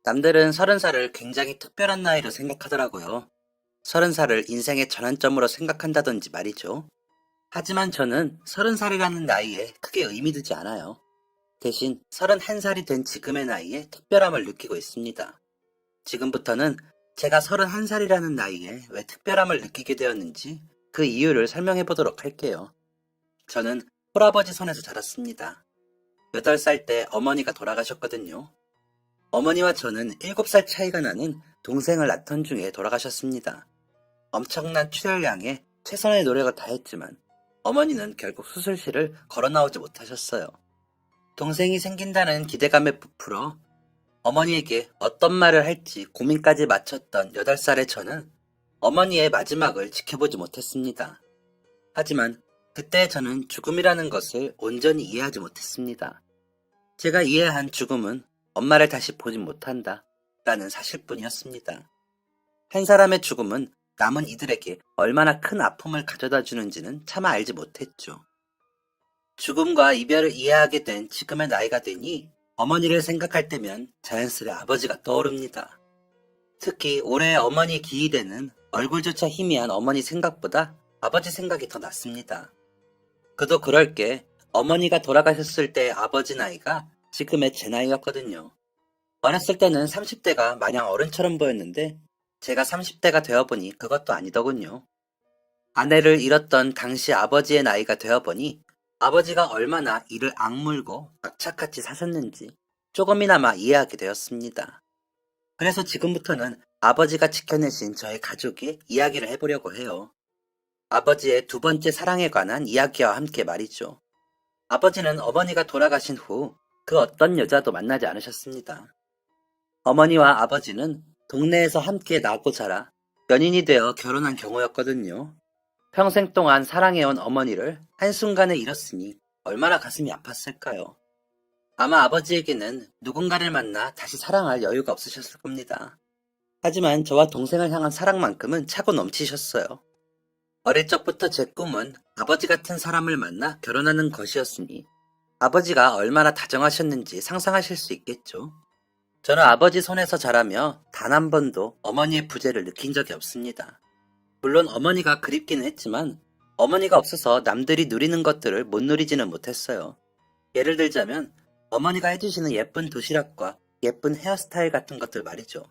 남들은 30살을 굉장히 특별한 나이로 생각하더라고요. 30살을 인생의 전환점으로 생각한다든지 말이죠. 하지만 저는 30살이라는 나이에 크게 의미 두지 않아요. 대신 31살이 된 지금의 나이에 특별함을 느끼고 있습니다. 지금부터는 제가 31살이라는 나이에 왜 특별함을 느끼게 되었는지 그 이유를 설명해 보도록 할게요. 저는 홀아버지 손에서 자랐습니다. 8살 때 어머니가 돌아가셨거든요. 어머니와 저는 7살 차이가 나는 동생을 낳던 중에 돌아가셨습니다. 엄청난 출혈량에 최선의 노력을 다했지만 어머니는 결국 수술실을 걸어 나오지 못하셨어요. 동생이 생긴다는 기대감에 부풀어 어머니에게 어떤 말을 할지 고민까지 마쳤던 8살의 저는 어머니의 마지막을 지켜보지 못했습니다. 하지만 그때 저는 죽음이라는 것을 온전히 이해하지 못했습니다. 제가 이해한 죽음은 엄마를 다시 보지 못한다 라는 사실뿐이었습니다. 한 사람의 죽음은 남은 이들에게 얼마나 큰 아픔을 가져다 주는지는 차마 알지 못했죠. 죽음과 이별을 이해하게 된 지금의 나이가 되니 어머니를 생각할 때면 자연스레 아버지가 떠오릅니다. 특히 올해 어머니 기일에는 얼굴조차 희미한 어머니 생각보다 아버지 생각이 더 낫습니다. 그도 그럴 게 어머니가 돌아가셨을 때 아버지 나이가 지금의 제 나이였거든요. 어렸을 때는 30대가 마냥 어른처럼 보였는데 제가 30대가 되어보니 그것도 아니더군요. 아내를 잃었던 당시 아버지의 나이가 되어보니 아버지가 얼마나 이를 악물고 악착같이 사셨는지 조금이나마 이해하게 되었습니다. 그래서 지금부터는 아버지가 지켜내신 저의 가족의 이야기를 해보려고 해요. 아버지의 두 번째 사랑에 관한 이야기와 함께 말이죠. 아버지는 어머니가 돌아가신 후 그 어떤 여자도 만나지 않으셨습니다. 어머니와 아버지는 동네에서 함께 나고 자라 연인이 되어 결혼한 경우였거든요. 평생 동안 사랑해온 어머니를 한순간에 잃었으니 얼마나 가슴이 아팠을까요? 아마 아버지에게는 누군가를 만나 다시 사랑할 여유가 없으셨을 겁니다. 하지만 저와 동생을 향한 사랑만큼은 차고 넘치셨어요. 어릴 적부터 제 꿈은 아버지 같은 사람을 만나 결혼하는 것이었으니 아버지가 얼마나 다정하셨는지 상상하실 수 있겠죠. 저는 아버지 손에서 자라며 단 한 번도 어머니의 부재를 느낀 적이 없습니다. 물론 어머니가 그립기는 했지만 어머니가 없어서 남들이 누리는 것들을 못 누리지는 못했어요. 예를 들자면 어머니가 해주시는 예쁜 도시락과 예쁜 헤어스타일 같은 것들 말이죠.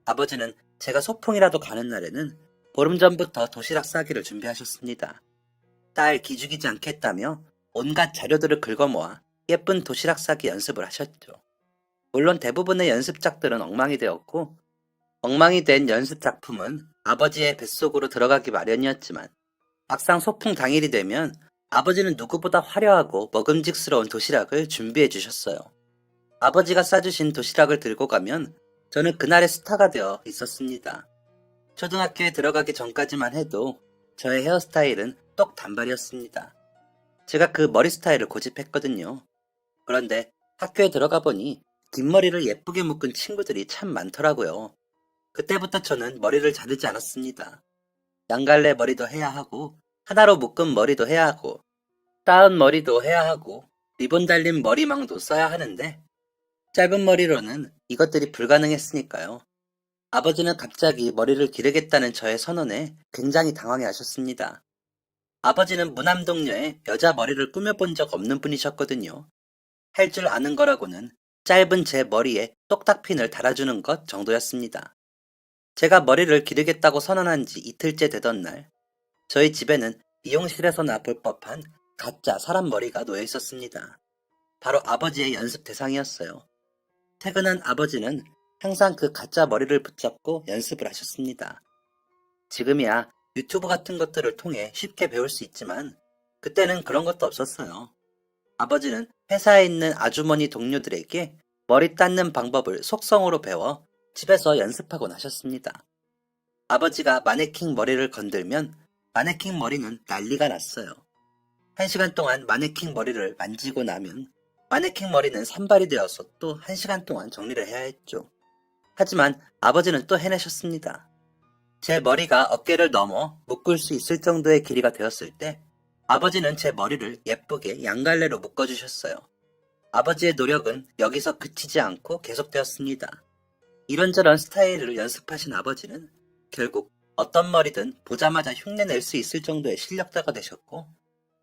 아버지는 제가 소풍이라도 가는 날에는 보름 전부터 도시락 싸기를 준비하셨습니다. 딸 기죽이지 않겠다며 온갖 자료들을 긁어모아 예쁜 도시락 싸기 연습을 하셨죠. 물론 대부분의 연습작들은 엉망이 되었고 엉망이 된 연습 작품은 아버지의 뱃속으로 들어가기 마련이었지만 막상 소풍 당일이 되면 아버지는 누구보다 화려하고 먹음직스러운 도시락을 준비해 주셨어요. 아버지가 싸주신 도시락을 들고 가면 저는 그날의 스타가 되어 있었습니다. 초등학교에 들어가기 전까지만 해도 저의 헤어스타일은 똑 단발이었습니다. 제가 그 머리 스타일을 고집했거든요. 그런데 학교에 들어가 보니 긴 머리를 예쁘게 묶은 친구들이 참 많더라고요. 그때부터 저는 머리를 자르지 않았습니다. 양갈래 머리도 해야 하고 하나로 묶은 머리도 해야 하고 따은 머리도 해야 하고 리본 달린 머리망도 써야 하는데 짧은 머리로는 이것들이 불가능했으니까요. 아버지는 갑자기 머리를 기르겠다는 저의 선언에 굉장히 당황해 하셨습니다. 아버지는 무남동녀에 여자 머리를 꾸며본 적 없는 분이셨거든요. 할 줄 아는 거라고는 짧은 제 머리에 똑딱핀을 달아주는 것 정도였습니다. 제가 머리를 기르겠다고 선언한 지 이틀째 되던 날, 저희 집에는 미용실에서나 볼 법한 가짜 사람 머리가 놓여 있었습니다. 바로 아버지의 연습 대상이었어요. 퇴근한 아버지는 항상 그 가짜 머리를 붙잡고 연습을 하셨습니다. 지금이야 유튜브 같은 것들을 통해 쉽게 배울 수 있지만 그때는 그런 것도 없었어요. 아버지는 회사에 있는 아주머니 동료들에게 머리 닦는 방법을 속성으로 배워 집에서 연습하곤 하셨습니다. 아버지가 마네킹 머리를 건들면 마네킹 머리는 난리가 났어요. 1시간 동안 마네킹 머리를 만지고 나면 마네킹 머리는 산발이 되어서 또 1시간 동안 정리를 해야 했죠. 하지만 아버지는 또 해내셨습니다. 제 머리가 어깨를 넘어 묶을 수 있을 정도의 길이가 되었을 때 아버지는 제 머리를 예쁘게 양갈래로 묶어주셨어요. 아버지의 노력은 여기서 그치지 않고 계속되었습니다. 이런저런 스타일을 연습하신 아버지는 결국 어떤 머리든 보자마자 흉내낼 수 있을 정도의 실력자가 되셨고,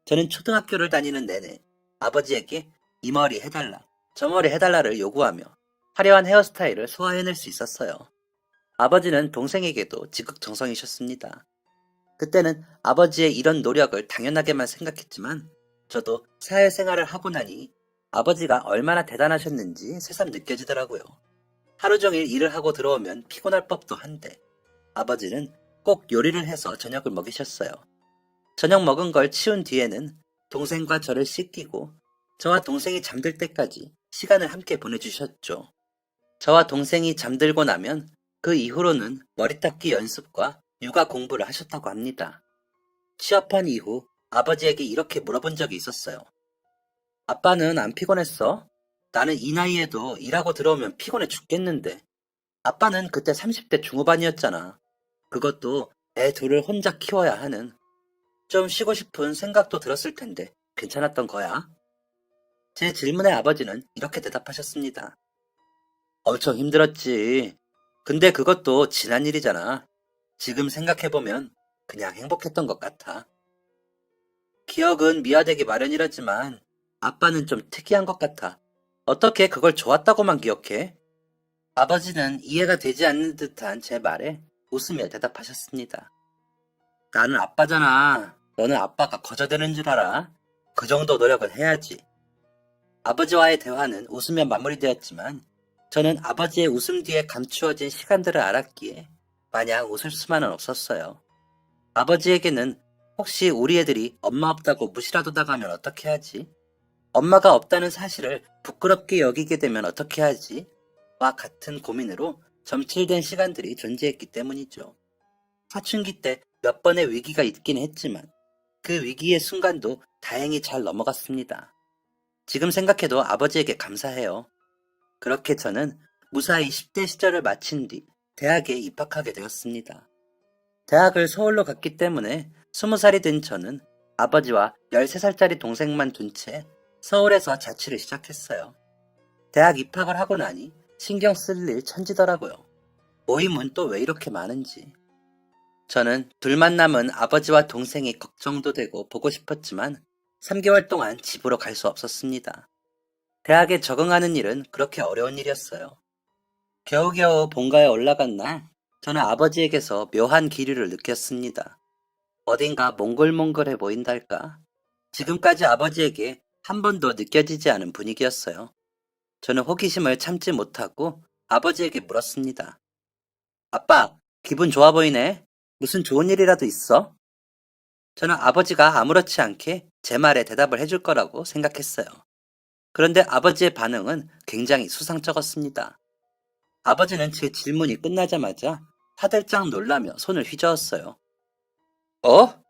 저는 초등학교를 다니는 내내 아버지에게 이 머리 해달라, 저 머리 해달라를 요구하며 화려한 헤어스타일을 소화해낼 수 있었어요. 아버지는 동생에게도 지극정성이셨습니다. 그때는 아버지의 이런 노력을 당연하게만 생각했지만, 저도 사회생활을 하고 나니 아버지가 얼마나 대단하셨는지 새삼 느껴지더라고요. 하루 종일 일을 하고 들어오면 피곤할 법도 한데, 아버지는 꼭 요리를 해서 저녁을 먹이셨어요. 저녁 먹은 걸 치운 뒤에는 동생과 저를 씻기고 저와 동생이 잠들 때까지 시간을 함께 보내주셨죠. 저와 동생이 잠들고 나면 그 이후로는 머리 닦기 연습과 육아 공부를 하셨다고 합니다. 취업한 이후 아버지에게 이렇게 물어본 적이 있었어요. 아빠는 안 피곤했어? 나는 이 나이에도 일하고 들어오면 피곤해 죽겠는데. 아빠는 그때 30대 중후반이었잖아. 그것도 애 둘을 혼자 키워야 하는. 좀 쉬고 싶은 생각도 들었을 텐데 괜찮았던 거야? 제 질문에 아버지는 이렇게 대답하셨습니다. 엄청 힘들었지. 근데 그것도 지난 일이잖아. 지금 생각해보면 그냥 행복했던 것 같아. 기억은 미화되기 마련이라지만 아빠는 좀 특이한 것 같아. 어떻게 그걸 좋았다고만 기억해? 아버지는 이해가 되지 않는 듯한 제 말에 웃으며 대답하셨습니다. 나는 아빠잖아. 너는 아빠가 거저되는 줄 알아? 그 정도 노력은 해야지. 아버지와의 대화는 웃으며 마무리되었지만 저는 아버지의 웃음 뒤에 감추어진 시간들을 알았기에 마냥 웃을 수만은 없었어요. 아버지에게는 혹시 우리 애들이 엄마 없다고 무시라도 당하면 어떻게 하지? 엄마가 없다는 사실을 부끄럽게 여기게 되면 어떻게 하지? 와 같은 고민으로 점칠된 시간들이 존재했기 때문이죠. 사춘기 때 몇 번의 위기가 있긴 했지만 그 위기의 순간도 다행히 잘 넘어갔습니다. 지금 생각해도 아버지에게 감사해요. 그렇게 저는 무사히 10대 시절을 마친 뒤 대학에 입학하게 되었습니다. 대학을 서울로 갔기 때문에 20살이 된 저는 아버지와 13살짜리 동생만 둔 채 서울에서 자취를 시작했어요. 대학 입학을 하고 나니 신경 쓸 일 천지더라고요. 모임은 또 왜 이렇게 많은지. 저는 둘만 남은 아버지와 동생이 걱정도 되고 보고 싶었지만 3개월 동안 집으로 갈 수 없었습니다. 대학에 적응하는 일은 그렇게 어려운 일이었어요. 겨우겨우 본가에 올라간 날, 저는 아버지에게서 묘한 기류를 느꼈습니다. 어딘가 몽글몽글해 보인달까? 지금까지 아버지에게 한 번도 느껴지지 않은 분위기였어요. 저는 호기심을 참지 못하고 아버지에게 물었습니다. 아빠, 기분 좋아 보이네. 무슨 좋은 일이라도 있어? 저는 아버지가 아무렇지 않게 제 말에 대답을 해줄 거라고 생각했어요. 그런데 아버지의 반응은 굉장히 수상쩍었습니다. 아버지는 제 질문이 끝나자마자 화들짝 놀라며 손을 휘저었어요. 어?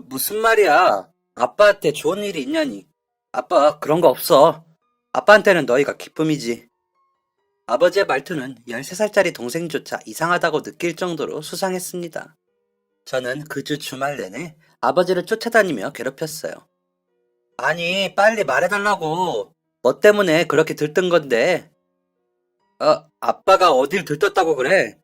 무슨 말이야? 아빠한테 좋은 일이 있냐니? 아빠 그런 거 없어. 아빠한테는 너희가 기쁨이지. 아버지의 말투는 13살짜리 동생조차 이상하다고 느낄 정도로 수상했습니다. 저는 그 주 주말 내내 아버지를 쫓아다니며 괴롭혔어요. 아니, 빨리 말해달라고. 뭐 때문에 그렇게 들뜬 건데? 아빠가 어딜 들떴다고 그래?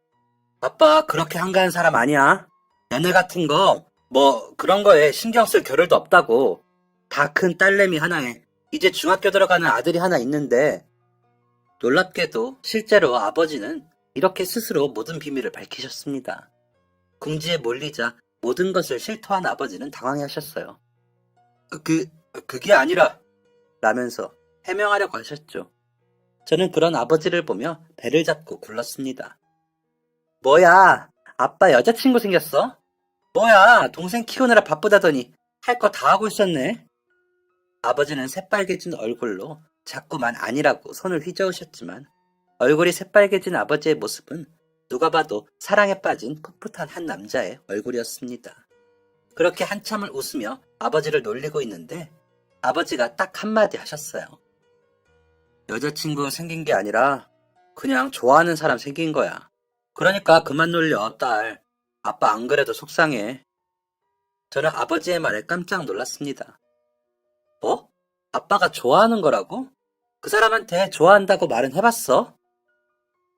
아빠 그렇게 한가한 사람 아니야. 연애 같은 거, 뭐 그런 거에 신경 쓸 겨를도 없다고. 다 큰 딸내미 하나에 이제 중학교 들어가는 아들이 하나 있는데. 놀랍게도 실제로 아버지는 이렇게 스스로 모든 비밀을 밝히셨습니다. 궁지에 몰리자 모든 것을 실토한 아버지는 당황해하셨어요. 그게 아니라 라면서 해명하려고 하셨죠. 저는 그런 아버지를 보며 배를 잡고 굴렀습니다. 뭐야, 아빠 여자친구 생겼어? 뭐야, 동생 키우느라 바쁘다더니 할 거 다 하고 있었네. 아버지는 새빨개진 얼굴로 자꾸만 아니라고 손을 휘저으셨지만 얼굴이 새빨개진 아버지의 모습은 누가 봐도 사랑에 빠진 풋풋한 한 남자의 얼굴이었습니다. 그렇게 한참을 웃으며 아버지를 놀리고 있는데 아버지가 딱 한마디 하셨어요. 여자친구 생긴 게 아니라 그냥 좋아하는 사람 생긴 거야. 그러니까 그만 놀려, 딸. 아빠 안 그래도 속상해. 저는 아버지의 말에 깜짝 놀랐습니다. 뭐? 아빠가 좋아하는 거라고? 그 사람한테 좋아한다고 말은 해봤어?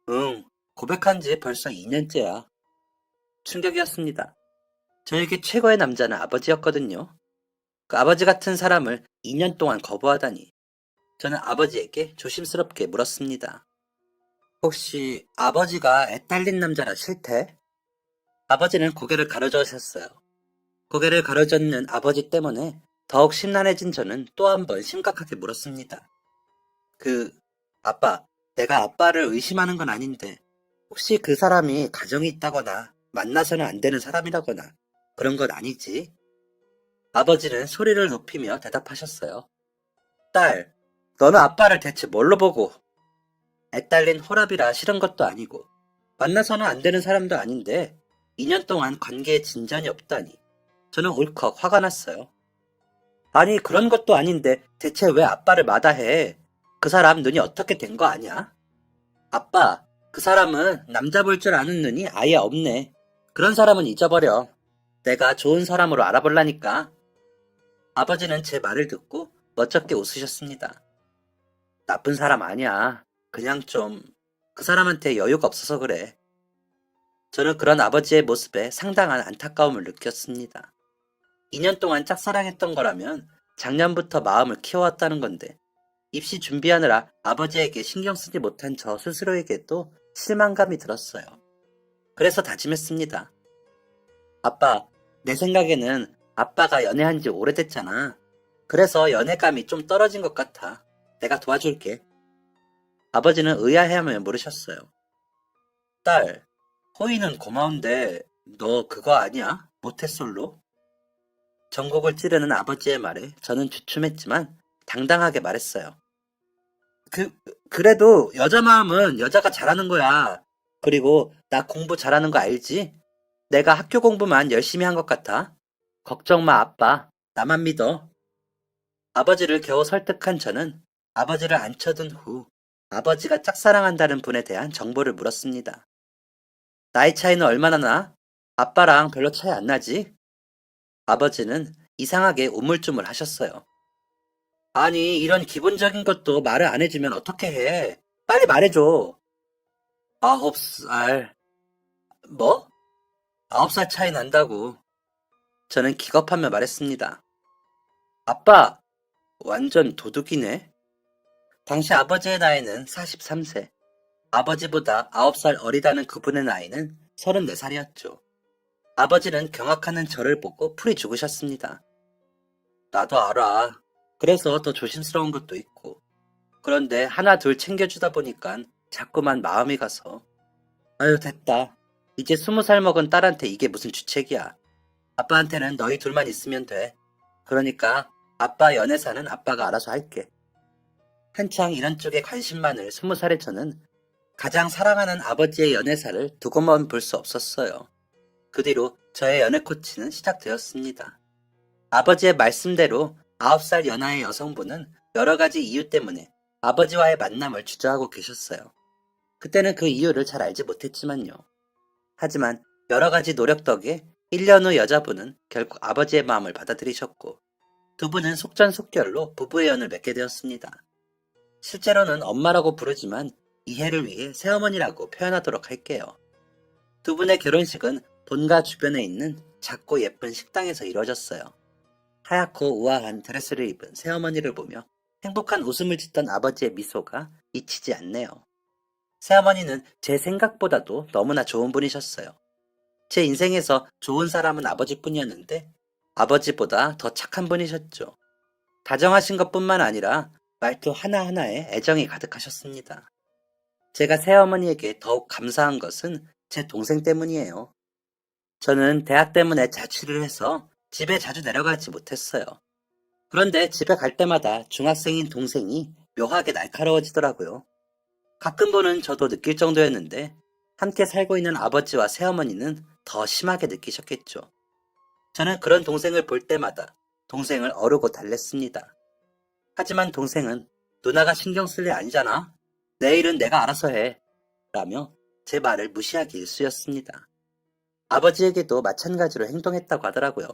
응, 고백한 지 벌써 2년째야. 충격이었습니다. 저에게 최고의 남자는 아버지였거든요. 그 아버지 같은 사람을 2년 동안 거부하다니. 저는 아버지에게 조심스럽게 물었습니다. 혹시 아버지가 애딸린 남자라 싫대? 아버지는 고개를 가로저으셨어요. 고개를 가로젓는 아버지 때문에 더욱 심란해진 저는 또 한 번 심각하게 물었습니다. 아빠, 내가 아빠를 의심하는 건 아닌데, 혹시 그 사람이 가정이 있다거나 만나서는 안 되는 사람이라거나 그런 건 아니지? 아버지는 소리를 높이며 대답하셨어요. 딸, 너는 아빠를 대체 뭘로 보고? 애딸린 호랍이라 싫은 것도 아니고, 만나서는 안 되는 사람도 아닌데, 2년 동안 관계에 진전이 없다니. 저는 울컥 화가 났어요. 아니, 그런 것도 아닌데, 대체 왜 아빠를 마다해? 그 사람 눈이 어떻게 된 거 아니야? 아빠, 그 사람은 남자 볼 줄 아는 눈이 아예 없네. 그런 사람은 잊어버려. 내가 좋은 사람으로 알아볼라니까. 아버지는 제 말을 듣고 멋쩍게 웃으셨습니다. 나쁜 사람 아니야. 그냥 좀, 그 사람한테 여유가 없어서 그래. 저는 그런 아버지의 모습에 상당한 안타까움을 느꼈습니다. 2년 동안 짝사랑했던 거라면 작년부터 마음을 키워왔다는 건데, 입시 준비하느라 아버지에게 신경 쓰지 못한 저 스스로에게도 실망감이 들었어요. 그래서 다짐했습니다. 아빠, 내 생각에는 아빠가 연애한 지 오래됐잖아. 그래서 연애감이 좀 떨어진 것 같아. 내가 도와줄게. 아버지는 의아해하며 물으셨어요. 딸, 호의는 고마운데 너 그거 아니야? 모태솔로? 전곡을 찌르는 아버지의 말에 저는 주춤했지만 당당하게 말했어요. 그래도 여자 마음은 여자가 잘하는 거야. 그리고 나 공부 잘하는 거 알지? 내가 학교 공부만 열심히 한 것 같아. 걱정 마, 아빠. 나만 믿어. 아버지를 겨우 설득한 저는 아버지를 앉혀둔 후 아버지가 짝사랑한다는 분에 대한 정보를 물었습니다. 나이 차이는 얼마나 나? 아빠랑 별로 차이 안 나지? 아버지는 이상하게 우물쭈물 하셨어요. 아니, 이런 기본적인 것도 말을 안 해주면 어떻게 해? 빨리 말해줘. 9살. 뭐? 9살 차이 난다고. 저는 기겁하며 말했습니다. 아빠, 완전 도둑이네. 당시 아버지의 나이는 43세. 아버지보다 9살 어리다는 그분의 나이는 34살이었죠. 아버지는 경악하는 저를 보고 풀이 죽으셨습니다. 나도 알아. 그래서 더 조심스러운 것도 있고. 그런데 하나 둘 챙겨주다 보니까 자꾸만 마음이 가서. 아유, 됐다. 이제 20살 먹은 딸한테 이게 무슨 주책이야. 아빠한테는 너희 둘만 있으면 돼. 그러니까 아빠 연애사는 아빠가 알아서 할게. 한창 이런 쪽에 관심만을 20살의 저는 가장 사랑하는 아버지의 연애사를 두고만 볼 수 없었어요. 그 뒤로 저의 연애 코치는 시작되었습니다. 아버지의 말씀대로 9살 연하의 여성분은 여러 가지 이유 때문에 아버지와의 만남을 주저하고 계셨어요. 그때는 그 이유를 잘 알지 못했지만요. 하지만 여러 가지 노력 덕에 1년 후 여자분은 결국 아버지의 마음을 받아들이셨고 두 분은 속전속결로 부부의 연을 맺게 되었습니다. 실제로는 엄마라고 부르지만 이해를 위해 새어머니라고 표현하도록 할게요. 두 분의 결혼식은 본가 주변에 있는 작고 예쁜 식당에서 이루어졌어요. 하얗고 우아한 드레스를 입은 새어머니를 보며 행복한 웃음을 짓던 아버지의 미소가 잊히지 않네요. 새어머니는 제 생각보다도 너무나 좋은 분이셨어요. 제 인생에서 좋은 사람은 아버지뿐이었는데 아버지보다 더 착한 분이셨죠. 다정하신 것뿐만 아니라 말투 하나하나에 애정이 가득하셨습니다. 제가 새어머니에게 더욱 감사한 것은 제 동생 때문이에요. 저는 대학 때문에 자취를 해서 집에 자주 내려가지 못했어요. 그런데 집에 갈 때마다 중학생인 동생이 묘하게 날카로워지더라고요. 가끔 보는 저도 느낄 정도였는데 함께 살고 있는 아버지와 새어머니는 더 심하게 느끼셨겠죠. 저는 그런 동생을 볼 때마다 동생을 어르고 달랬습니다. 하지만 동생은 누나가 신경 쓸 일 아니잖아. 내 일은 내가 알아서 해. 라며 제 말을 무시하기 일쑤였습니다. 아버지에게도 마찬가지로 행동했다고 하더라고요.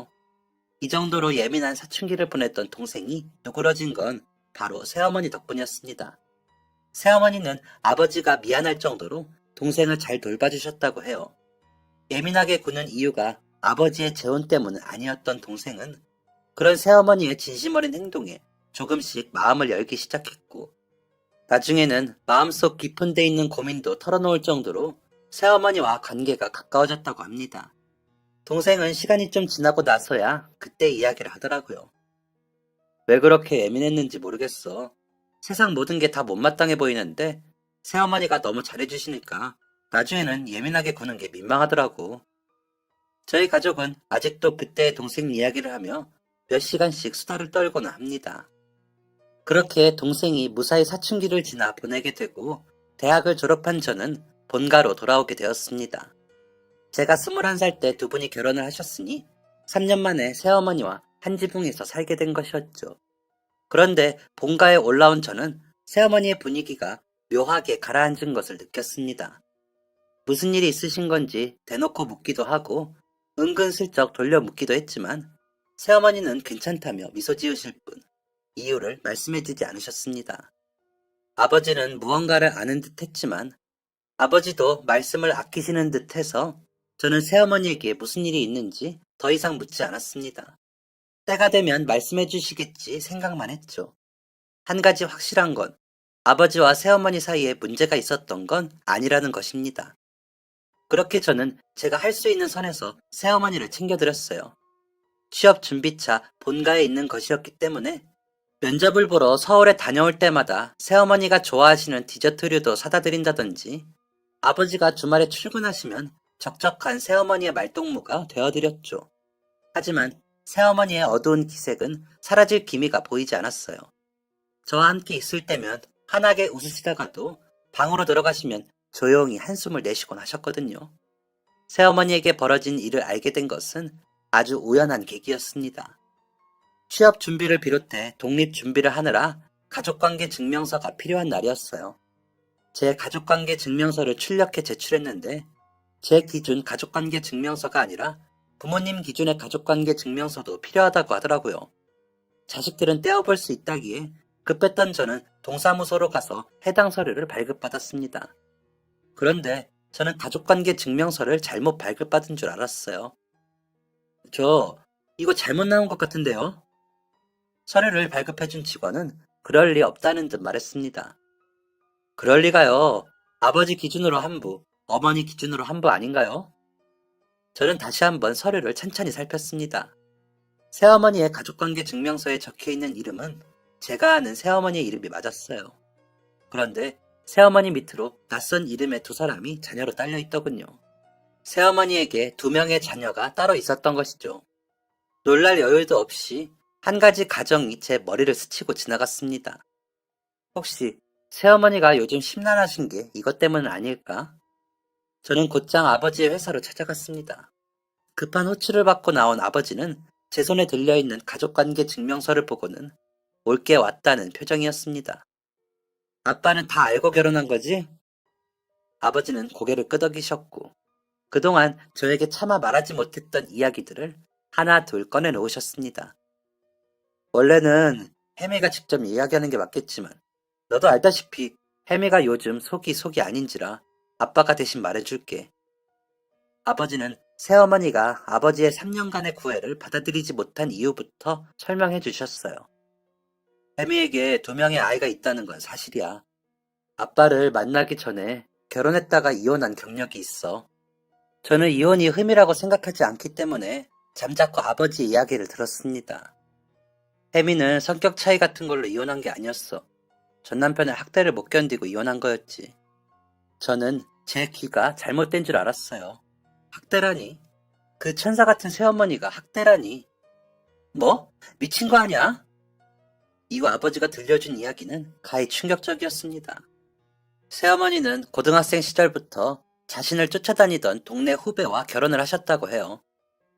이 정도로 예민한 사춘기를 보냈던 동생이 누그러진 건 바로 새어머니 덕분이었습니다. 새어머니는 아버지가 미안할 정도로 동생을 잘 돌봐주셨다고 해요. 예민하게 구는 이유가 아버지의 재혼 때문은 아니었던 동생은 그런 새어머니의 진심 어린 행동에 조금씩 마음을 열기 시작했고, 나중에는 마음속 깊은 데 있는 고민도 털어놓을 정도로 새어머니와 관계가 가까워졌다고 합니다. 동생은 시간이 좀 지나고 나서야 그때 이야기를 하더라고요. 왜 그렇게 예민했는지 모르겠어. 세상 모든 게 다 못마땅해 보이는데 새어머니가 너무 잘해주시니까 나중에는 예민하게 구는 게 민망하더라고. 저희 가족은 아직도 그때의 동생 이야기를 하며 몇 시간씩 수다를 떨곤 합니다. 그렇게 동생이 무사히 사춘기를 지나 보내게 되고 대학을 졸업한 저는 본가로 돌아오게 되었습니다. 제가 21살 때 두 분이 결혼을 하셨으니 3년 만에 새어머니와 한 지붕에서 살게 된 것이었죠. 그런데 본가에 올라온 저는 새어머니의 분위기가 묘하게 가라앉은 것을 느꼈습니다. 무슨 일이 있으신 건지 대놓고 묻기도 하고 은근슬쩍 돌려 묻기도 했지만 새어머니는 괜찮다며 미소 지으실 뿐 이유를 말씀해주지 않으셨습니다. 아버지는 무언가를 아는 듯 했지만 아버지도 말씀을 아끼시는 듯 해서 저는 새어머니에게 무슨 일이 있는지 더 이상 묻지 않았습니다. 때가 되면 말씀해 주시겠지 생각만 했죠. 한 가지 확실한 건 아버지와 새어머니 사이에 문제가 있었던 건 아니라는 것입니다. 그렇게 저는 제가 할 수 있는 선에서 새어머니를 챙겨드렸어요. 취업 준비차 본가에 있는 것이었기 때문에 면접을 보러 서울에 다녀올 때마다 새어머니가 좋아하시는 디저트류도 사다 드린다든지 아버지가 주말에 출근하시면 적적한 새어머니의 말동무가 되어드렸죠. 하지만 새어머니의 어두운 기색은 사라질 기미가 보이지 않았어요. 저와 함께 있을 때면 환하게 웃으시다가도 방으로 들어가시면 조용히 한숨을 내쉬곤 하셨거든요. 새어머니에게 벌어진 일을 알게 된 것은 아주 우연한 계기였습니다. 취업 준비를 비롯해 독립 준비를 하느라 가족관계 증명서가 필요한 날이었어요. 제 가족관계 증명서를 출력해 제출했는데 제 기준 가족관계 증명서가 아니라 부모님 기준의 가족관계 증명서도 필요하다고 하더라고요. 자식들은 떼어볼 수 있다기에 급했던 저는 동사무소로 가서 해당 서류를 발급받았습니다. 그런데 저는 가족관계 증명서를 잘못 발급받은 줄 알았어요. 저 이거 잘못 나온 것 같은데요? 서류를 발급해준 직원은 그럴 리 없다는 듯 말했습니다. 그럴 리가요. 아버지 기준으로 한 부, 어머니 기준으로 한 부 아닌가요? 저는 다시 한번 서류를 찬찬히 살폈습니다. 새어머니의 가족관계 증명서에 적혀있는 이름은 제가 아는 새어머니의 이름이 맞았어요. 그런데 새어머니 밑으로 낯선 이름의 두 사람이 자녀로 딸려있더군요. 새어머니에게 2명의 자녀가 따로 있었던 것이죠. 놀랄 여유도 없이 한 가지 가정이 제 머리를 스치고 지나갔습니다. 혹시 새어머니가 요즘 심란하신 게 이것 때문은 아닐까? 저는 곧장 아버지의 회사로 찾아갔습니다. 급한 호출을 받고 나온 아버지는 제 손에 들려있는 가족관계 증명서를 보고는 올게 왔다는 표정이었습니다. 아빠는 다 알고 결혼한 거지? 아버지는 고개를 끄덕이셨고 그동안 저에게 차마 말하지 못했던 이야기들을 하나 둘 꺼내놓으셨습니다. 원래는 혜미가 직접 이야기하는 게 맞겠지만 너도 알다시피 혜미가 요즘 속이 아닌지라 아빠가 대신 말해줄게. 아버지는 새어머니가 아버지의 3년간의 구애를 받아들이지 못한 이유부터 설명해 주셨어요. 혜미에게 2명의 아이가 있다는 건 사실이야. 아빠를 만나기 전에 결혼했다가 이혼한 경력이 있어. 저는 이혼이 흠이라고 생각하지 않기 때문에 잠자코 아버지 이야기를 들었습니다. 혜미는 성격 차이 같은 걸로 이혼한 게 아니었어. 전 남편의 학대를 못 견디고 이혼한 거였지. 저는 제 귀가 잘못된 줄 알았어요. 학대라니? 그 천사 같은 새어머니가 학대라니? 뭐? 미친 거 아니야? 이후 아버지가 들려준 이야기는 가히 충격적이었습니다. 새어머니는 고등학생 시절부터 자신을 쫓아다니던 동네 후배와 결혼을 하셨다고 해요.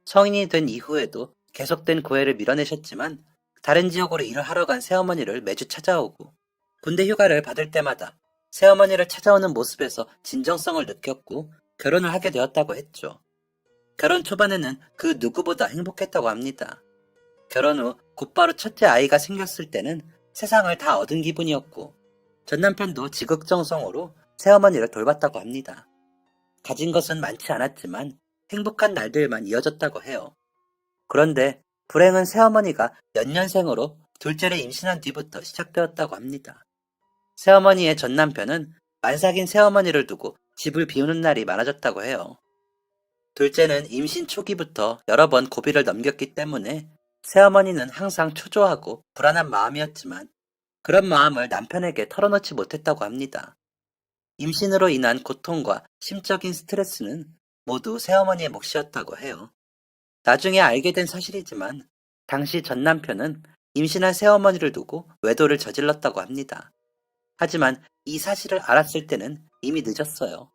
성인이 된 이후에도 계속된 구애를 밀어내셨지만 다른 지역으로 일을 하러 간 새어머니를 매주 찾아오고 군대 휴가를 받을 때마다 새어머니를 찾아오는 모습에서 진정성을 느꼈고 결혼을 하게 되었다고 했죠. 결혼 초반에는 그 누구보다 행복했다고 합니다. 결혼 후 곧바로 첫째 아이가 생겼을 때는 세상을 다 얻은 기분이었고 전 남편도 지극정성으로 새어머니를 돌봤다고 합니다. 가진 것은 많지 않았지만 행복한 날들만 이어졌다고 해요. 그런데 불행은 새어머니가 연년생으로 둘째를 임신한 뒤부터 시작되었다고 합니다. 새어머니의 전 남편은 만삭인 새어머니를 두고 집을 비우는 날이 많아졌다고 해요. 둘째는 임신 초기부터 여러 번 고비를 넘겼기 때문에 새어머니는 항상 초조하고 불안한 마음이었지만 그런 마음을 남편에게 털어놓지 못했다고 합니다. 임신으로 인한 고통과 심적인 스트레스는 모두 새어머니의 몫이었다고 해요. 나중에 알게 된 사실이지만 당시 전 남편은 임신한 새어머니를 두고 외도를 저질렀다고 합니다. 하지만 이 사실을 알았을 때는 이미 늦었어요.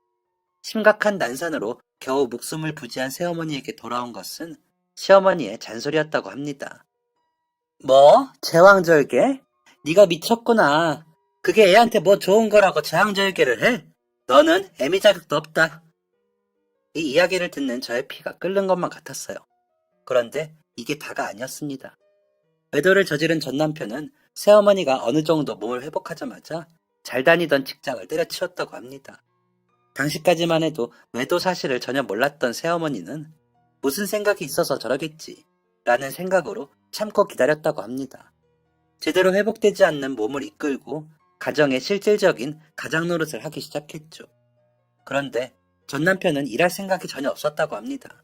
심각한 난산으로 겨우 목숨을 부지한 새어머니에게 돌아온 것은 시어머니의 잔소리였다고 합니다. 뭐? 제왕절개? 네가 미쳤구나. 그게 애한테 뭐 좋은 거라고 제왕절개를 해? 너는 애미 자격도 없다. 이 이야기를 듣는 저의 피가 끓는 것만 같았어요. 그런데 이게 다가 아니었습니다. 외도를 저지른 전 남편은 새어머니가 어느 정도 몸을 회복하자마자 잘 다니던 직장을 때려치웠다고 합니다. 당시까지만 해도 외도 사실을 전혀 몰랐던 새어머니는 무슨 생각이 있어서 저러겠지 라는 생각으로 참고 기다렸다고 합니다. 제대로 회복되지 않는 몸을 이끌고 가정의 실질적인 가장 노릇을 하기 시작했죠. 그런데 전 남편은 일할 생각이 전혀 없었다고 합니다.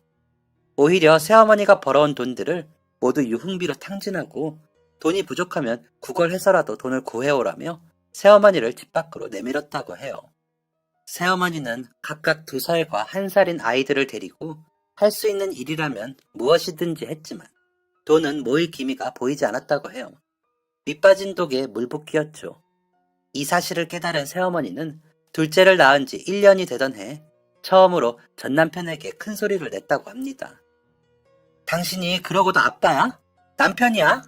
오히려 새어머니가 벌어온 돈들을 모두 유흥비로 탕진하고 돈이 부족하면 구걸해서라도 돈을 구해오라며 새어머니를 집 밖으로 내밀었다고 해요. 새어머니는 각각 2살과 1살인 아이들을 데리고 할 수 있는 일이라면 무엇이든지 했지만 돈은 모일 기미가 보이지 않았다고 해요. 밑빠진 독에 물붓기였죠. 이 사실을 깨달은 새어머니는 둘째를 낳은 지 1년이 되던 해 처음으로 전 남편에게 큰 소리를 냈다고 합니다. 당신이 그러고도 아빠야? 남편이야?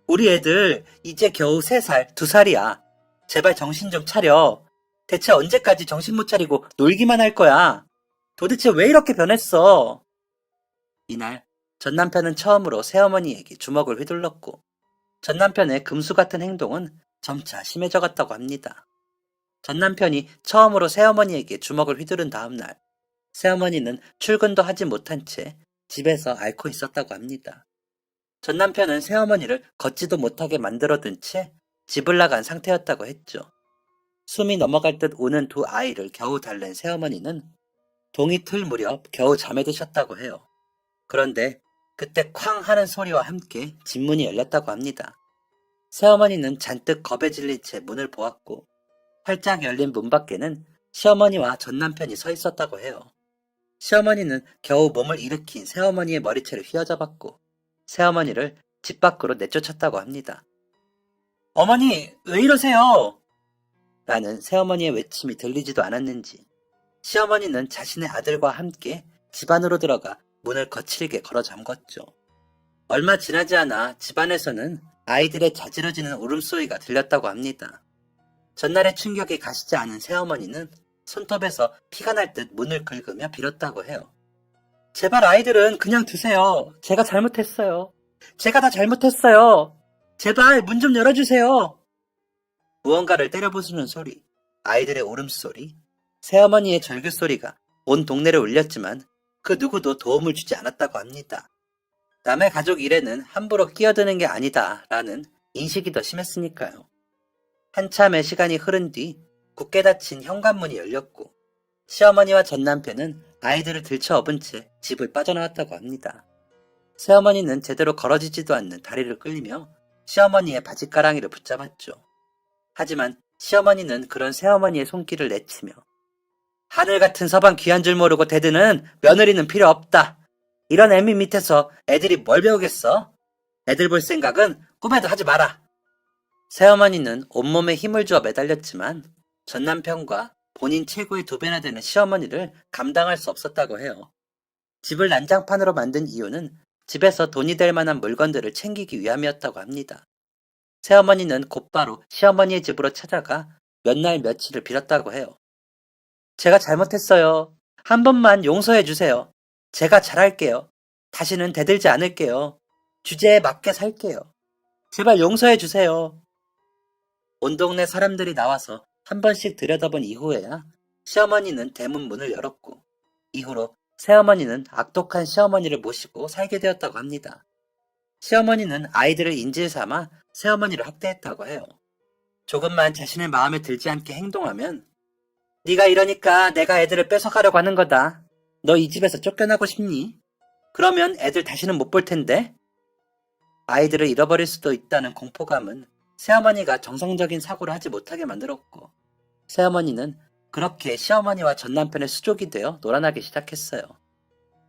우리 애들 이제 겨우 3살, 2살이야. 제발 정신 좀 차려. 대체 언제까지 정신 못 차리고 놀기만 할 거야? 도대체 왜 이렇게 변했어? 이날 전 남편은 처음으로 새어머니에게 주먹을 휘둘렀고 전 남편의 금수 같은 행동은 점차 심해져 갔다고 합니다. 전 남편이 처음으로 새어머니에게 주먹을 휘두른 다음 날 새어머니는 출근도 하지 못한 채 집에서 앓고 있었다고 합니다. 전 남편은 새어머니를 걷지도 못하게 만들어둔 채 집을 나간 상태였다고 했죠. 숨이 넘어갈 듯 우는 2아이를 겨우 달랜 새어머니는 동이 틀 무렵 겨우 잠에 드셨다고 해요. 그런데 그때 쾅 하는 소리와 함께 집문이 열렸다고 합니다. 새어머니는 잔뜩 겁에 질린 채 문을 보았고 활짝 열린 문 밖에는 시어머니와 전 남편이 서 있었다고 해요. 시어머니는 겨우 몸을 일으킨 새어머니의 머리채를 휘어잡았고 새어머니를 집 밖으로 내쫓았다고 합니다. 어머니, 왜 이러세요? 라는 새어머니의 외침이 들리지도 않았는지 시어머니는 자신의 아들과 함께 집 안으로 들어가 문을 거칠게 걸어 잠궜죠. 얼마 지나지 않아 집안에서는 아이들의 자지러지는 울음소리가 들렸다고 합니다. 전날의 충격이 가시지 않은 새어머니는 손톱에서 피가 날 듯 문을 긁으며 빌었다고 해요. 제발 아이들은 그냥 두세요. 제가 잘못했어요. 제가 다 잘못했어요. 제발 문 좀 열어주세요. 무언가를 때려부수는 소리, 아이들의 울음소리, 새어머니의 절규소리가 온 동네를 울렸지만 그 누구도 도움을 주지 않았다고 합니다. 남의 가족 일에는 함부로 끼어드는 게 아니다 라는 인식이 더 심했으니까요. 한참의 시간이 흐른 뒤 굳게 닫힌 현관문이 열렸고 시어머니와 전 남편은 아이들을 들쳐업은 채 집을 빠져나왔다고 합니다. 새어머니는 제대로 걸어지지도 않는 다리를 끌리며 시어머니의 바짓가랑이를 붙잡았죠. 하지만 시어머니는 그런 새어머니의 손길을 내치며 하늘 같은 서방 귀한 줄 모르고 대드는 며느리는 필요 없다. 이런 애미 밑에서 애들이 뭘 배우겠어? 애들 볼 생각은 꿈에도 하지 마라. 새어머니는 온몸에 힘을 주어 매달렸지만 전 남편과 본인 최고의 2배나 되는 시어머니를 감당할 수 없었다고 해요. 집을 난장판으로 만든 이유는 집에서 돈이 될 만한 물건들을 챙기기 위함이었다고 합니다. 새어머니는 곧바로 시어머니의 집으로 찾아가 몇 날 며칠을 빌었다고 해요. 제가 잘못했어요. 한 번만 용서해 주세요. 제가 잘할게요. 다시는 대들지 않을게요. 주제에 맞게 살게요. 제발 용서해 주세요. 온 동네 사람들이 나와서 한 번씩 들여다본 이후에야 시어머니는 대문 문을 열었고, 이후로 새어머니는 악독한 시어머니를 모시고 살게 되었다고 합니다. 시어머니는 아이들을 인질 삼아 새어머니를 학대했다고 해요. 조금만 자신의 마음에 들지 않게 행동하면 네가 이러니까 내가 애들을 뺏어가려고 하는 거다. 너 이 집에서 쫓겨나고 싶니? 그러면 애들 다시는 못 볼 텐데? 아이들을 잃어버릴 수도 있다는 공포감은 새어머니가 정상적인 사고를 하지 못하게 만들었고, 새어머니는 그렇게 시어머니와 전남편의 수족이 되어 놀아나기 시작했어요.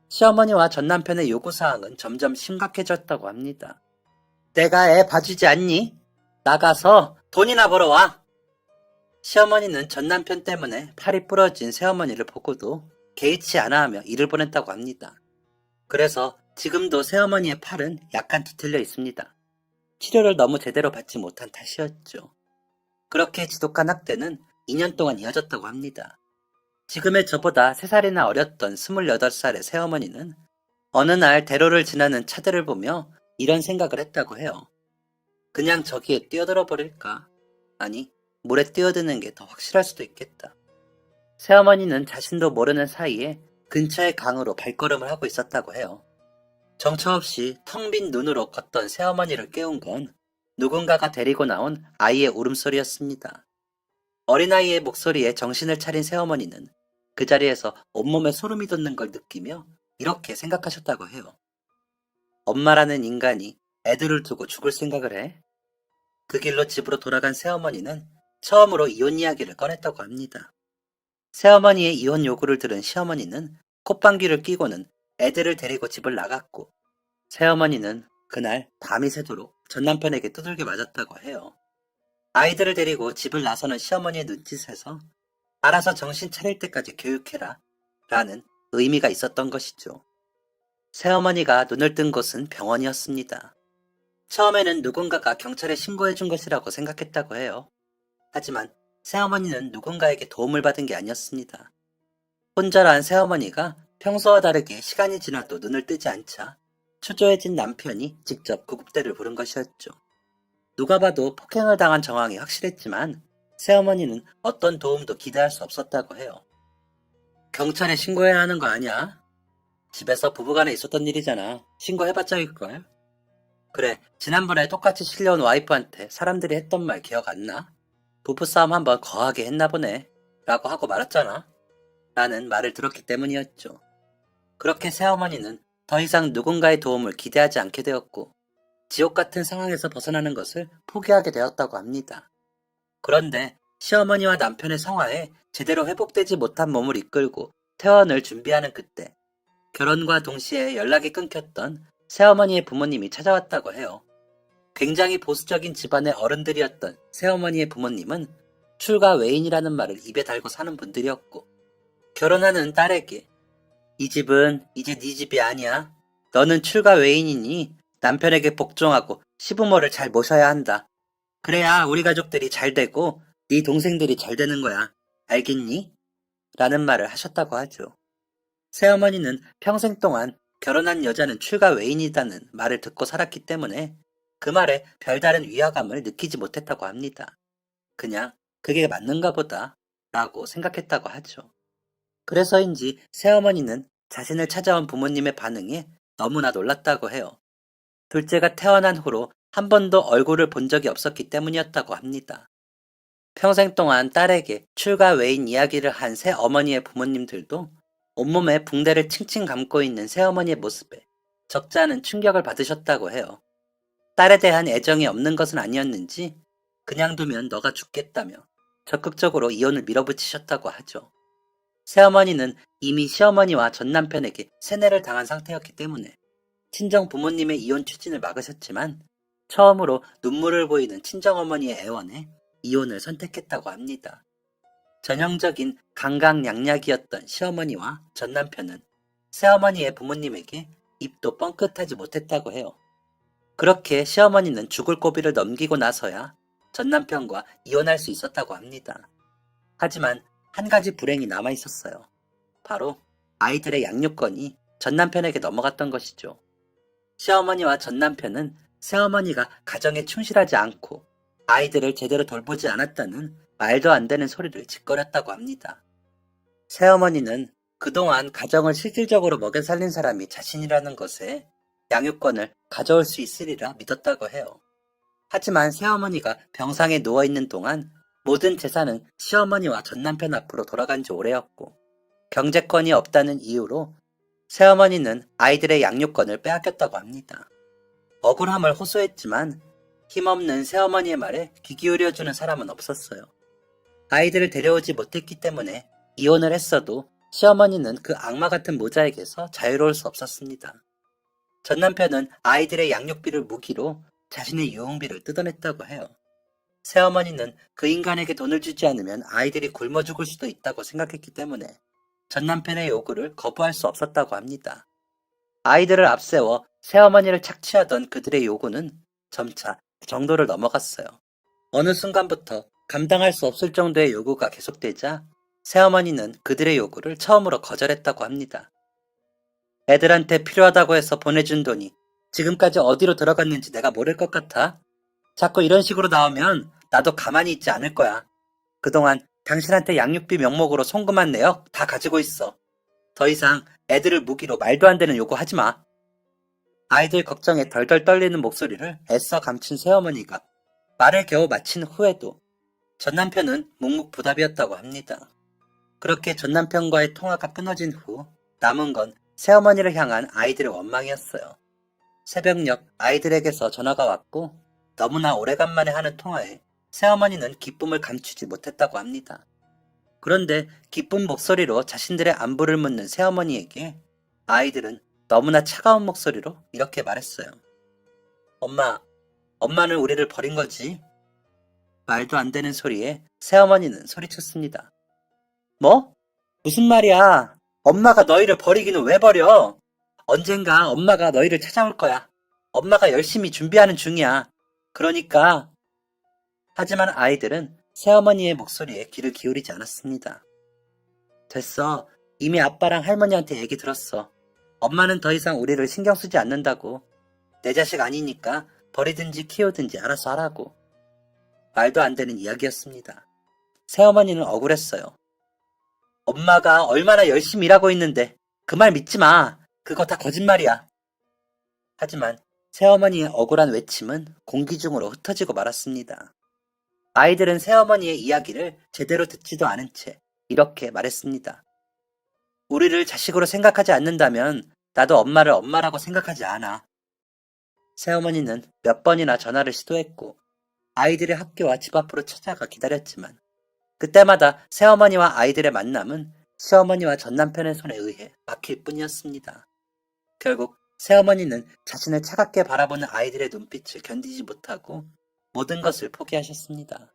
시어머니와 전남편의 요구사항은 점점 심각해졌다고 합니다. 내가 애 봐주지 않니? 나가서 돈이나 벌어와. 시어머니는 전남편 때문에 팔이 부러진 새어머니를 보고도 개의치 않아 하며 일을 보냈다고 합니다. 그래서 지금도 새어머니의 팔은 약간 뒤틀려 있습니다. 치료를 너무 제대로 받지 못한 탓이었죠. 그렇게 지독한 학대는 2년 동안 이어졌다고 합니다. 지금의 저보다 3살이나 어렸던 28살의 새어머니는 어느 날 대로를 지나는 차들을 보며 이런 생각을 했다고 해요. 그냥 저기에 뛰어들어 버릴까? 아니, 물에 뛰어드는 게 더 확실할 수도 있겠다. 새어머니는 자신도 모르는 사이에 근처의 강으로 발걸음을 하고 있었다고 해요. 정처 없이 텅 빈 눈으로 걷던 새어머니를 깨운 건 누군가가 데리고 나온 아이의 울음소리였습니다. 어린아이의 목소리에 정신을 차린 새어머니는 그 자리에서 온몸에 소름이 돋는 걸 느끼며 이렇게 생각하셨다고 해요. 엄마라는 인간이 애들을 두고 죽을 생각을 해? 그 길로 집으로 돌아간 새어머니는 처음으로 이혼 이야기를 꺼냈다고 합니다. 새어머니의 이혼 요구를 들은 시어머니는 콧방귀를 뀌고는 애들을 데리고 집을 나갔고, 새어머니는 그날 밤이 새도록 전남편에게 두들겨 맞았다고 해요. 아이들을 데리고 집을 나서는 시어머니의 눈짓에서 알아서 정신 차릴 때까지 교육해라 라는 의미가 있었던 것이죠. 새어머니가 눈을 뜬 곳은 병원이었습니다. 처음에는 누군가가 경찰에 신고해 준 것이라고 생각했다고 해요. 하지만 새어머니는 누군가에게 도움을 받은 게 아니었습니다. 혼자란 새어머니가 평소와 다르게 시간이 지나도 눈을 뜨지 않자 초조해진 남편이 직접 구급대를 부른 것이었죠. 누가 봐도 폭행을 당한 정황이 확실했지만 새어머니는 어떤 도움도 기대할 수 없었다고 해요. 경찰에 신고해야 하는 거 아니야? 집에서 부부간에 있었던 일이잖아. 신고해봤자 일걸? 그래, 지난번에 똑같이 실려온 와이프한테 사람들이 했던 말 기억 안 나? 부부싸움 한번 거하게 했나 보네 라고 하고 말았잖아. 라는 말을 들었기 때문이었죠. 그렇게 새어머니는 더 이상 누군가의 도움을 기대하지 않게 되었고, 지옥 같은 상황에서 벗어나는 것을 포기하게 되었다고 합니다. 그런데 시어머니와 남편의 성화에 제대로 회복되지 못한 몸을 이끌고 퇴원을 준비하는 그때, 결혼과 동시에 연락이 끊겼던 새어머니의 부모님이 찾아왔다고 해요. 굉장히 보수적인 집안의 어른들이었던 새어머니의 부모님은 출가 외인이라는 말을 입에 달고 사는 분들이었고, 결혼하는 딸에게 이 집은 이제 네 집이 아니야. 너는 출가 외인이니 남편에게 복종하고 시부모를 잘 모셔야 한다. 그래야 우리 가족들이 잘 되고 네 동생들이 잘 되는 거야. 알겠니? 라는 말을 하셨다고 하죠. 새어머니는 평생 동안 결혼한 여자는 출가 외인이라는 말을 듣고 살았기 때문에 그 말에 별다른 위화감을 느끼지 못했다고 합니다. 그냥 그게 맞는가 보다 라고 생각했다고 하죠. 그래서인지 새어머니는 자신을 찾아온 부모님의 반응에 너무나 놀랐다고 해요. 둘째가 태어난 후로 한 번도 얼굴을 본 적이 없었기 때문이었다고 합니다. 평생 동안 딸에게 출가 외인 이야기를 한 새어머니의 부모님들도 온몸에 붕대를 칭칭 감고 있는 새어머니의 모습에 적지 않은 충격을 받으셨다고 해요. 딸에 대한 애정이 없는 것은 아니었는지 그냥 두면 너가 죽겠다며 적극적으로 이혼을 밀어붙이셨다고 하죠. 새어머니는 이미 시어머니와 전남편에게 세뇌를 당한 상태였기 때문에 친정 부모님의 이혼 추진을 막으셨지만 처음으로 눈물을 보이는 친정어머니의 애원에 이혼을 선택했다고 합니다. 전형적인 강강약약이었던 시어머니와 전남편은 새어머니의 부모님에게 입도 뻥끗하지 못했다고 해요. 그렇게 시어머니는 죽을 고비를 넘기고 나서야 전남편과 이혼할 수 있었다고 합니다. 하지만 한 가지 불행이 남아 있었어요. 바로 아이들의 양육권이 전남편에게 넘어갔던 것이죠. 시어머니와 전남편은 새어머니가 가정에 충실하지 않고 아이들을 제대로 돌보지 않았다는 말도 안 되는 소리를 짓거렸다고 합니다. 새어머니는 그동안 가정을 실질적으로 먹여 살린 사람이 자신이라는 것에 양육권을 가져올 수 있으리라 믿었다고 해요. 하지만 새어머니가 병상에 누워있는 동안 모든 재산은 시어머니와 전남편 앞으로 돌아간 지 오래였고 경제권이 없다는 이유로 새어머니는 아이들의 양육권을 빼앗겼다고 합니다. 억울함을 호소했지만 힘없는 새어머니의 말에 귀 기울여주는 사람은 없었어요. 아이들을 데려오지 못했기 때문에 이혼을 했어도 시어머니는 그 악마 같은 모자에게서 자유로울 수 없었습니다. 전 남편은 아이들의 양육비를 무기로 자신의 유흥비를 뜯어냈다고 해요. 새어머니는 그 인간에게 돈을 주지 않으면 아이들이 굶어 죽을 수도 있다고 생각했기 때문에 전 남편의 요구를 거부할 수 없었다고 합니다. 아이들을 앞세워 새어머니를 착취하던 그들의 요구는 점차 정도를 넘어갔어요. 어느 순간부터 감당할 수 없을 정도의 요구가 계속되자 새어머니는 그들의 요구를 처음으로 거절했다고 합니다. 애들한테 필요하다고 해서 보내준 돈이 지금까지 어디로 들어갔는지 내가 모를 것 같아? 자꾸 이런 식으로 나오면 나도 가만히 있지 않을 거야. 그동안 당신한테 양육비 명목으로 송금한 내역 다 가지고 있어. 더 이상 애들을 무기로 말도 안 되는 요구하지 마. 아이들 걱정에 덜덜 떨리는 목소리를 애써 감춘 새어머니가 말을 겨우 마친 후에도 전 남편은 묵묵부답이었다고 합니다. 그렇게 전 남편과의 통화가 끊어진 후 남은 건 새어머니를 향한 아이들의 원망이었어요. 새벽녘 아이들에게서 전화가 왔고 너무나 오래간만에 하는 통화에 새어머니는 기쁨을 감추지 못했다고 합니다. 그런데 기쁜 목소리로 자신들의 안부를 묻는 새어머니에게 아이들은 너무나 차가운 목소리로 이렇게 말했어요. 엄마는 우리를 버린 거지. 말도 안 되는 소리에 새어머니는 소리쳤습니다. 뭐? 무슨 말이야? 엄마가 너희를 버리기는 왜 버려? 언젠가 엄마가 너희를 찾아올 거야. 엄마가 열심히 준비하는 중이야. 그러니까. 하지만 아이들은 새어머니의 목소리에 귀를 기울이지 않았습니다. 됐어. 이미 아빠랑 할머니한테 얘기 들었어. 엄마는 더 이상 우리를 신경 쓰지 않는다고. 내 자식 아니니까 버리든지 키우든지 알아서 하라고. 말도 안 되는 이야기였습니다. 새어머니는 억울했어요. 엄마가 얼마나 열심히 일하고 있는데 그 말 믿지 마. 그거 다 거짓말이야. 하지만 새어머니의 억울한 외침은 공기 중으로 흩어지고 말았습니다. 아이들은 새어머니의 이야기를 제대로 듣지도 않은 채 이렇게 말했습니다. 우리를 자식으로 생각하지 않는다면 나도 엄마를 엄마라고 생각하지 않아. 새어머니는 몇 번이나 전화를 시도했고 아이들의 학교와 집 앞으로 찾아가 기다렸지만 그때마다 새어머니와 아이들의 만남은 시어머니와 전남편의 손에 의해 막힐 뿐이었습니다. 결국 새어머니는 자신을 차갑게 바라보는 아이들의 눈빛을 견디지 못하고 모든 것을 포기하셨습니다.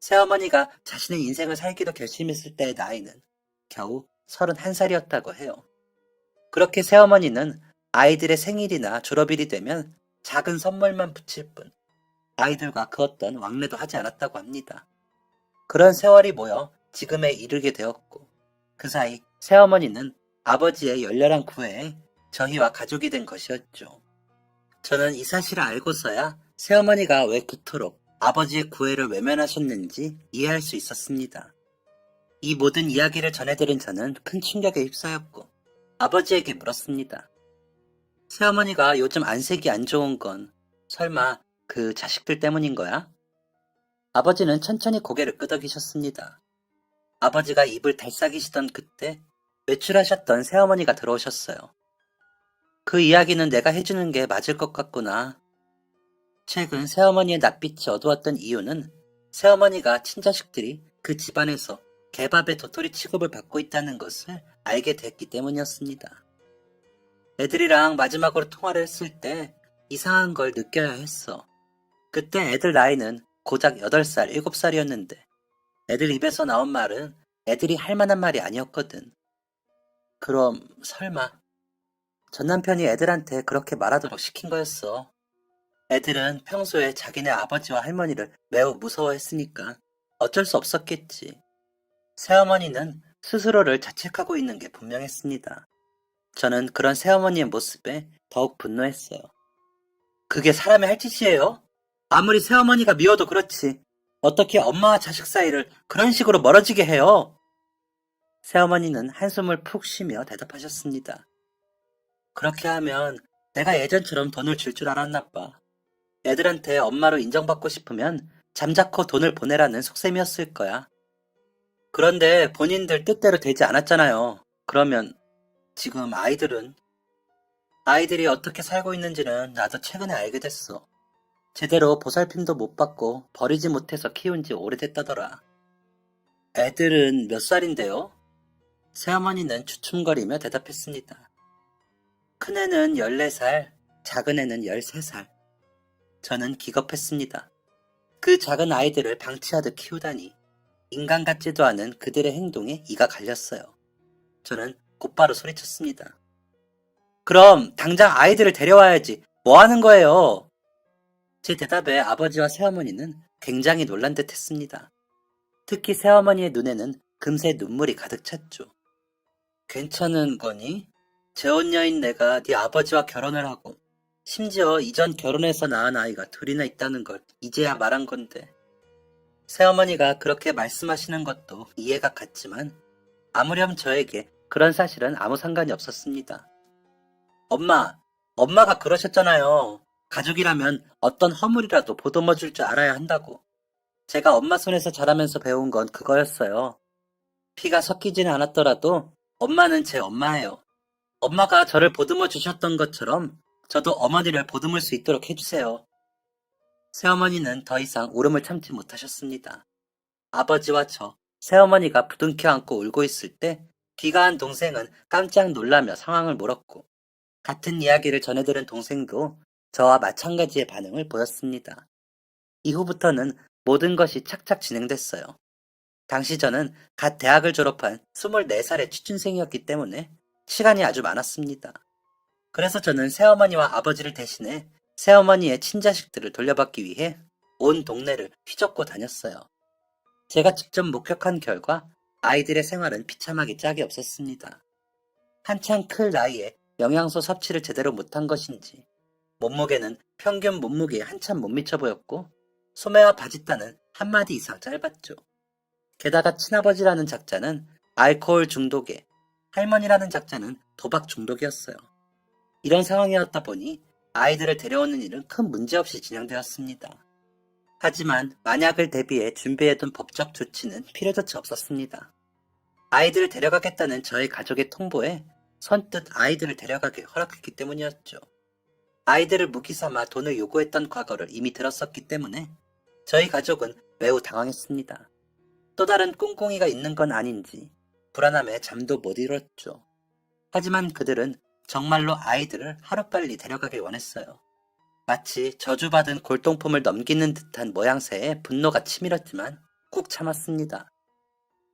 새어머니가 자신의 인생을 살기로 결심했을 때의 나이는 겨우 31살이었다고 해요. 그렇게 새어머니는 아이들의 생일이나 졸업일이 되면 작은 선물만 붙일 뿐 아이들과 그 어떤 왕래도 하지 않았다고 합니다. 그런 세월이 모여 지금에 이르게 되었고 그 사이 새어머니는 아버지의 열렬한 구애에 저희와 가족이 된 것이었죠. 저는 이 사실을 알고서야 새어머니가 왜 그토록 아버지의 구애를 외면하셨는지 이해할 수 있었습니다. 이 모든 이야기를 전해들은 저는 큰 충격에 휩싸였고 아버지에게 물었습니다. 새어머니가 요즘 안색이 안 좋은 건 설마 그 자식들 때문인 거야? 아버지는 천천히 고개를 끄덕이셨습니다. 아버지가 입을 달싹이시던 그때 외출하셨던 새어머니가 들어오셨어요. 그 이야기는 내가 해주는 게 맞을 것 같구나. 최근 새어머니의 낯빛이 어두웠던 이유는 새어머니가 친자식들이 그 집안에서 개밥의 도토리 취급을 받고 있다는 것을 알게 됐기 때문이었습니다. 애들이랑 마지막으로 통화를 했을 때 이상한 걸 느껴야 했어. 그때 애들 나이는 고작 8살, 7살이었는데 애들 입에서 나온 말은 애들이 할 만한 말이 아니었거든. 그럼 설마 전 남편이 애들한테 그렇게 말하도록 시킨 거였어. 애들은 평소에 자기네 아버지와 할머니를 매우 무서워했으니까 어쩔 수 없었겠지. 새어머니는 스스로를 자책하고 있는 게 분명했습니다. 저는 그런 새어머니의 모습에 더욱 분노했어요. 그게 사람이 할 짓이에요? 아무리 새어머니가 미워도 그렇지. 어떻게 엄마와 자식 사이를 그런 식으로 멀어지게 해요? 새어머니는 한숨을 푹 쉬며 대답하셨습니다. 그렇게 하면 내가 예전처럼 돈을 줄 알았나 봐. 애들한테 엄마로 인정받고 싶으면 잠자코 돈을 보내라는 속셈이었을 거야. 그런데 본인들 뜻대로 되지 않았잖아요. 그러면 지금 아이들이 어떻게 살고 있는지는 나도 최근에 알게 됐어. 제대로 보살핌도 못 받고 버리지 못해서 키운 지 오래됐다더라. 애들은 몇 살인데요? 새어머니는 주춤거리며 대답했습니다. 큰애는 14살, 작은애는 13살. 저는 기겁했습니다. 그 작은 아이들을 방치하듯 키우다니. 인간 같지도 않은 그들의 행동에 이가 갈렸어요. 저는 곧바로 소리쳤습니다. 그럼 당장 아이들을 데려와야지. 뭐 하는 거예요? 제 대답에 아버지와 새어머니는 굉장히 놀란 듯 했습니다. 특히 새어머니의 눈에는 금세 눈물이 가득 찼죠. 괜찮은 거니? 재혼녀인 내가 네 아버지와 결혼을 하고 심지어 이전 결혼해서 낳은 아이가 둘이나 있다는 걸 이제야 말한 건데 새어머니가 그렇게 말씀하시는 것도 이해가 갔지만 아무렴 저에게 그런 사실은 아무 상관이 없었습니다. 엄마가 그러셨잖아요. 가족이라면 어떤 허물이라도 보듬어 줄 줄 알아야 한다고. 제가 엄마 손에서 자라면서 배운 건 그거였어요. 피가 섞이지는 않았더라도 엄마는 제 엄마예요. 엄마가 저를 보듬어 주셨던 것처럼 저도 어머니를 보듬을 수 있도록 해주세요. 새어머니는 더 이상 울음을 참지 못하셨습니다. 아버지와 새어머니가 부둥켜 안고 울고 있을 때 귀가한 동생은 깜짝 놀라며 상황을 물었고 같은 이야기를 전해들은 동생도 저와 마찬가지의 반응을 보였습니다. 이후부터는 모든 것이 착착 진행됐어요. 당시 저는 갓 대학을 졸업한 24살의 취준생이었기 때문에 시간이 아주 많았습니다. 그래서 저는 새어머니와 아버지를 대신해 새어머니의 친자식들을 돌려받기 위해 온 동네를 휘젓고 다녔어요. 제가 직접 목격한 결과 아이들의 생활은 비참하기 짝이 없었습니다. 한창 클 나이에 영양소 섭취를 제대로 못한 것인지 몸무게는 평균 몸무게에 한참 못 미쳐 보였고 소매와 바짓단은 한마디 이상 짧았죠. 게다가 친아버지라는 작자는 알코올 중독에 할머니라는 작자는 도박 중독이었어요. 이런 상황이었다 보니 아이들을 데려오는 일은 큰 문제 없이 진행되었습니다. 하지만 만약을 대비해 준비해둔 법적 조치는 필요조차 없었습니다. 아이들을 데려가겠다는 저희 가족의 통보에 선뜻 아이들을 데려가길 허락했기 때문이었죠. 아이들을 무기 삼아 돈을 요구했던 과거를 이미 들었었기 때문에 저희 가족은 매우 당황했습니다. 또 다른 꿍꿍이가 있는 건 아닌지 불안함에 잠도 못 이뤘죠. 하지만 그들은 정말로 아이들을 하루빨리 데려가길 원했어요. 마치 저주받은 골동품을 넘기는 듯한 모양새에 분노가 치밀었지만 꾹 참았습니다.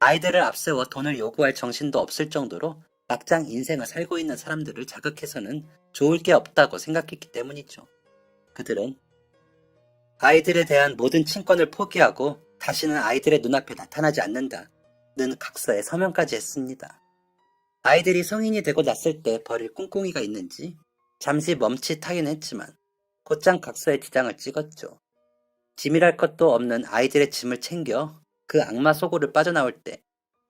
아이들을 앞세워 돈을 요구할 정신도 없을 정도로 막장 인생을 살고 있는 사람들을 자극해서는 좋을 게 없다고 생각했기 때문이죠. 그들은 아이들에 대한 모든 친권을 포기하고 다시는 아이들의 눈앞에 나타나지 않는다는 각서에 서명까지 했습니다. 아이들이 성인이 되고 났을 때 버릴 꿍꿍이가 있는지 잠시 멈칫하긴 했지만 곧장 각서에 지장을 찍었죠. 짐이랄 것도 없는 아이들의 짐을 챙겨 그 악마 속으로 빠져나올 때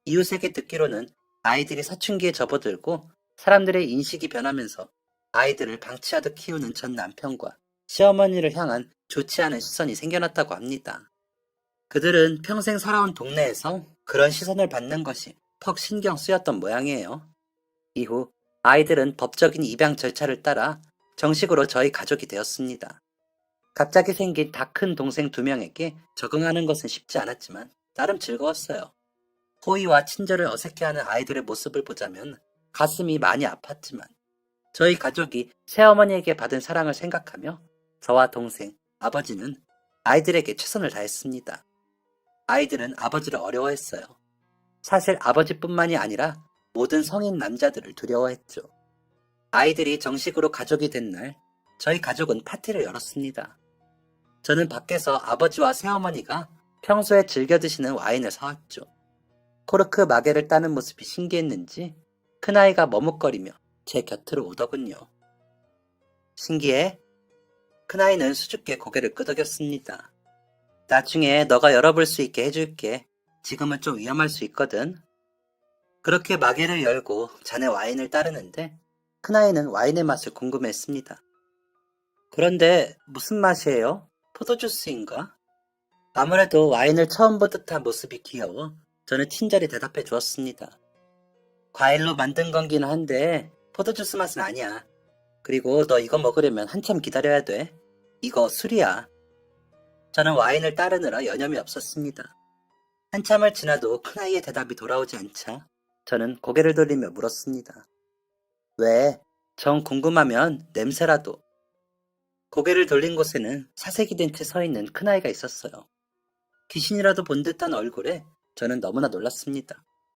이웃에게 듣기로는 아이들이 사춘기에 접어들고 사람들의 인식이 변하면서 아이들을 방치하듯 키우는 전 남편과 시어머니를 향한 좋지 않은 시선이 생겨났다고 합니다. 그들은 평생 살아온 동네에서 그런 시선을 받는 것이 퍽 신경 쓰였던 모양이에요. 이후 아이들은 법적인 입양 절차를 따라 정식으로 저희 가족이 되었습니다. 갑자기 생긴 다 큰 동생 2명에게 적응하는 것은 쉽지 않았지만 나름 즐거웠어요. 호의와 친절을 어색해하는 아이들의 모습을 보자면 가슴이 많이 아팠지만 저희 가족이 새어머니에게 받은 사랑을 생각하며 저와 동생, 아버지는 아이들에게 최선을 다했습니다. 아이들은 아버지를 어려워했어요. 사실 아버지뿐만이 아니라 모든 성인 남자들을 두려워했죠. 아이들이 정식으로 가족이 된 날, 저희 가족은 파티를 열었습니다. 저는 밖에서 아버지와 새어머니가 평소에 즐겨 드시는 와인을 사왔죠. 코르크 마개를 따는 모습이 신기했는지 큰아이가 머뭇거리며 제 곁으로 오더군요. 신기해? 큰아이는 수줍게 고개를 끄덕였습니다. 나중에 너가 열어볼 수 있게 해줄게. 지금은 좀 위험할 수 있거든. 그렇게 마개를 열고 잔에 와인을 따르는데 큰아이는 와인의 맛을 궁금해했습니다. 그런데 무슨 맛이에요? 포도주스인가? 아무래도 와인을 처음 본 듯한 모습이 귀여워 저는 친절히 대답해 주었습니다. 과일로 만든 건긴 한데 포도주스 맛은 아니야. 그리고 너 이거 먹으려면 한참 기다려야 돼. 이거 술이야. 저는 와인을 따르느라 여념이 없었습니다. 한참을 지나도 큰아이의 대답이 돌아오지 않자 저는 고개를 돌리며 물었습니다. 왜? 정 궁금하면 냄새라도. 고개를 돌린 곳에는 사색이 된 채 서 있는 큰아이가 있었어요. 귀신이라도 본 듯한 얼굴에 저는 너무나 놀랐습니다.